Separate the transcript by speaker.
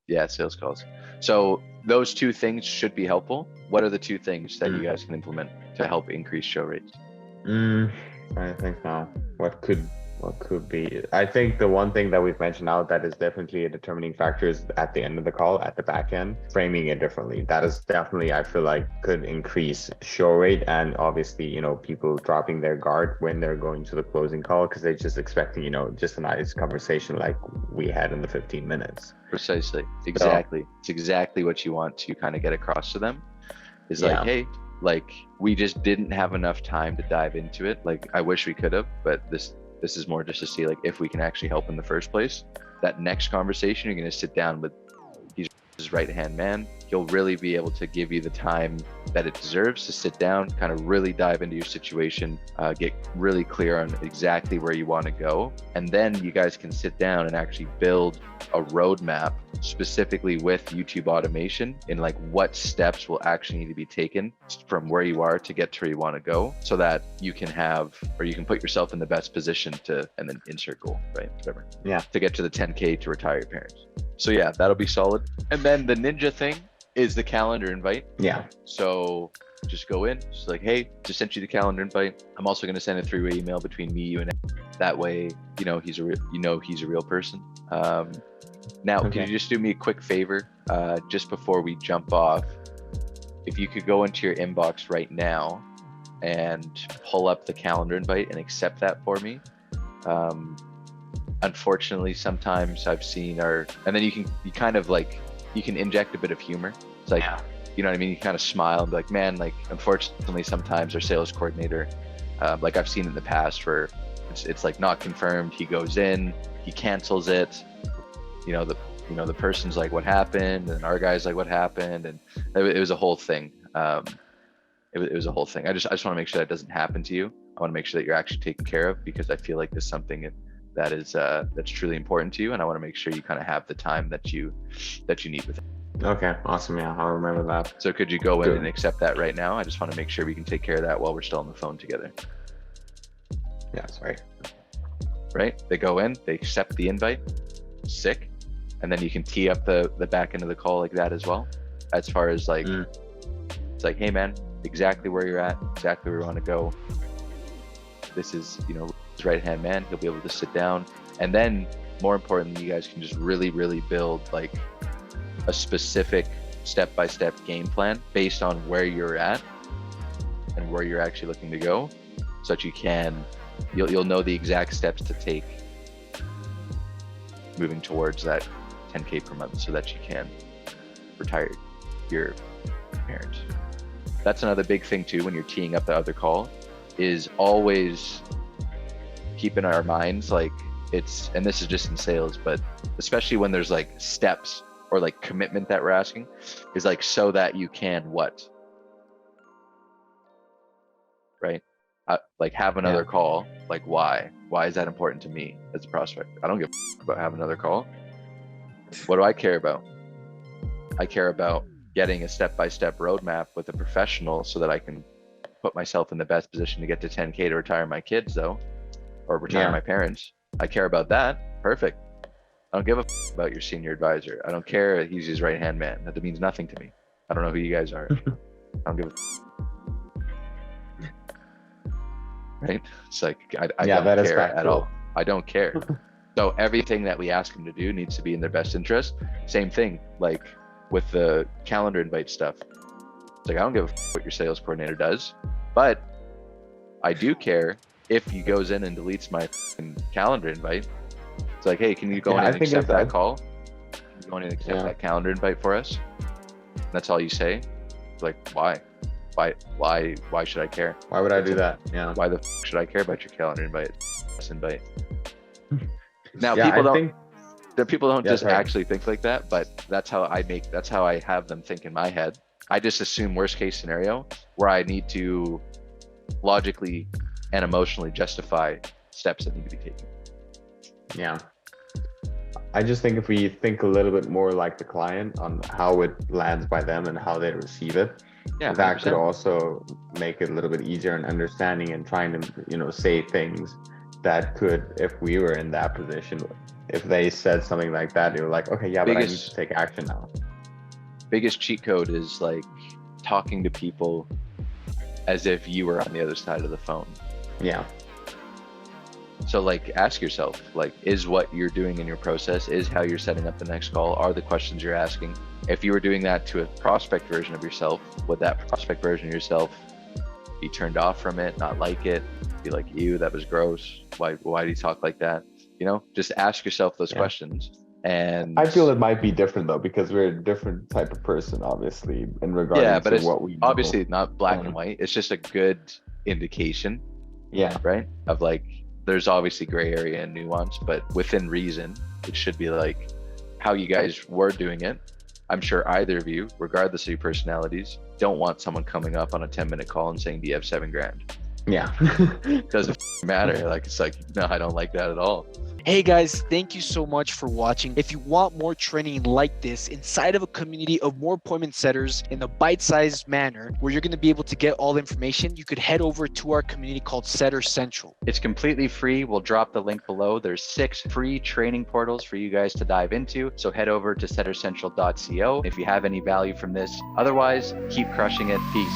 Speaker 1: Yeah, sales calls. So those two things should be helpful. What are the two things that you guys can implement to help increase show rates?
Speaker 2: I think now what could be. I think the one thing that we've mentioned out that is definitely a determining factor is at the end of the call, at the back end, framing it differently. That is definitely, I feel like, could increase show rate, and obviously, people dropping their guard when they're going to the closing call because they're just expecting, just a nice conversation like we had in the 15 minutes.
Speaker 1: Precisely. Exactly. It's exactly what you want to kind of get across to them. Is like, hey, like we just didn't have enough time to dive into it. Like I wish we could have, but this is more just to see like if we can actually help in the first place. That next conversation, you're going to sit down with his right-hand man. He'll really be able to give you the time that it deserves to sit down, kind of really dive into your situation, get really clear on exactly where you want to go. And then you guys can sit down and actually build a roadmap specifically with YouTube automation in like what steps will actually need to be taken from where you are to get to where you want to go, so that you can have, or you can put yourself in the best position to, and then insert goal, right? Whatever.
Speaker 2: Yeah.
Speaker 1: To get to the 10K to retire your parents. So yeah, that'll be solid. And then the ninja thing is the calendar invite.
Speaker 2: Yeah.
Speaker 1: So just go in, just like, hey, just sent you the calendar invite. I'm also going to send a 3-way email between me, you, and that way, he's a real person. Now, Can you just do me a quick favor, just before we jump off? If you could go into your inbox right now and pull up the calendar invite and accept that for me. Unfortunately, sometimes I've seen and then you can inject a bit of humor. It's like, you know what I mean? You kind of smile and be like, man, like, unfortunately, sometimes our sales coordinator, like I've seen in the past where it's like not confirmed. He goes in, he cancels it. The person's like, what happened? And our guy's like, what happened? And it was a whole thing. It was a whole thing. I just want to make sure that doesn't happen to you. I want to make sure that you're actually taken care of, because I feel like there's something that is that's truly important to you, and I want to make sure you kind of have the time that you need with it.
Speaker 2: Okay, awesome. Yeah, I'll remember that.
Speaker 1: So could you go in and accept that right now? I just want to make sure we can take care of that while we're still on the phone together.
Speaker 2: Yeah, sorry.
Speaker 1: Right? They go in, they accept the invite. Sick. And then you can tee up the back end of the call like that as well. As far as like, it's like, hey man, exactly where you're at, exactly where you want to go. This is, his right-hand man. He'll be able to sit down. And then more importantly, you guys can just really, really build like a specific step-by-step game plan based on where you're at and where you're actually looking to go, so that you'll know the exact steps to take moving towards that 10K per month, so that you can retire your parents. That's another big thing too when you're teeing up the other call, is always keep in our minds, like and this is just in sales, but especially when there's like steps or like commitment that we're asking, is like, so that you can what? Right? Like have another call. Like why? Why is that important to me as a prospect? I don't give a about having another call. What do I care about? I care about getting a step-by-step roadmap with a professional so that I can put myself in the best position to get to 10K to retire my kids though, or retire my parents. I care about that. Perfect. I don't give a about your senior advisor. I don't care that he's his right-hand man. That means nothing to me. I don't know who you guys are. I don't give a right? It's like, I don't care at all. I don't care. So everything that we ask them to do needs to be in their best interest. Same thing, like with the calendar invite stuff. It's like, I don't give a what your sales coordinator does, but I do care if he goes in and deletes my calendar invite. It's like, hey, can you go in and accept that call? Can you go in and accept that calendar invite for us? And that's all you say. Like, why? Why should I care?
Speaker 2: Why would I do that? Yeah.
Speaker 1: Why the should I care about your calendar invite? Now, people don't just actually think like that, but that's how I have them think in my head. I just assume worst case scenario where I need to logically and emotionally justify steps that need to be taken.
Speaker 2: Yeah. I just think if we think a little bit more like the client on how it lands by them and how they receive it, that could also make it a little bit easier in understanding and trying to, say things that could, if we were in that position, if they said something like that, you're like, okay, yeah, but I need to take action now.
Speaker 1: Biggest cheat code is like talking to people as if you were on the other side of the phone.
Speaker 2: Yeah.
Speaker 1: So like ask yourself, like, is what you're doing in your process, is how you're setting up the next call, are the questions you're asking? If you were doing that to a prospect version of yourself, would that prospect version of yourself be turned off from it, not like it, be like, ew, that was gross, why do you talk like that? You know, just ask yourself those questions. And
Speaker 2: I feel it might be different though, because we're a different type of person, obviously, in regards to what we
Speaker 1: obviously not black and white. It's just a good indication, right, of like, there's obviously gray area and nuance, but within reason, it should be like how you guys were doing it. I'm sure either of you, regardless of your personalities, don't want someone coming up on a 10-minute call and saying, do you have $7,000?
Speaker 2: Yeah.
Speaker 1: Doesn't matter. Like, it's like, no, I don't like that at all.
Speaker 3: Hey guys, thank you so much for watching. If you want more training like this inside of a community of more appointment setters in a bite-sized manner where you're going to be able to get all the information, you could head over to our community called Setter Central.
Speaker 1: It's completely free. We'll drop the link below. There's 6 free training portals for you guys to dive into. So head over to settercentral.co if you have any value from this. Otherwise, keep crushing it. Peace.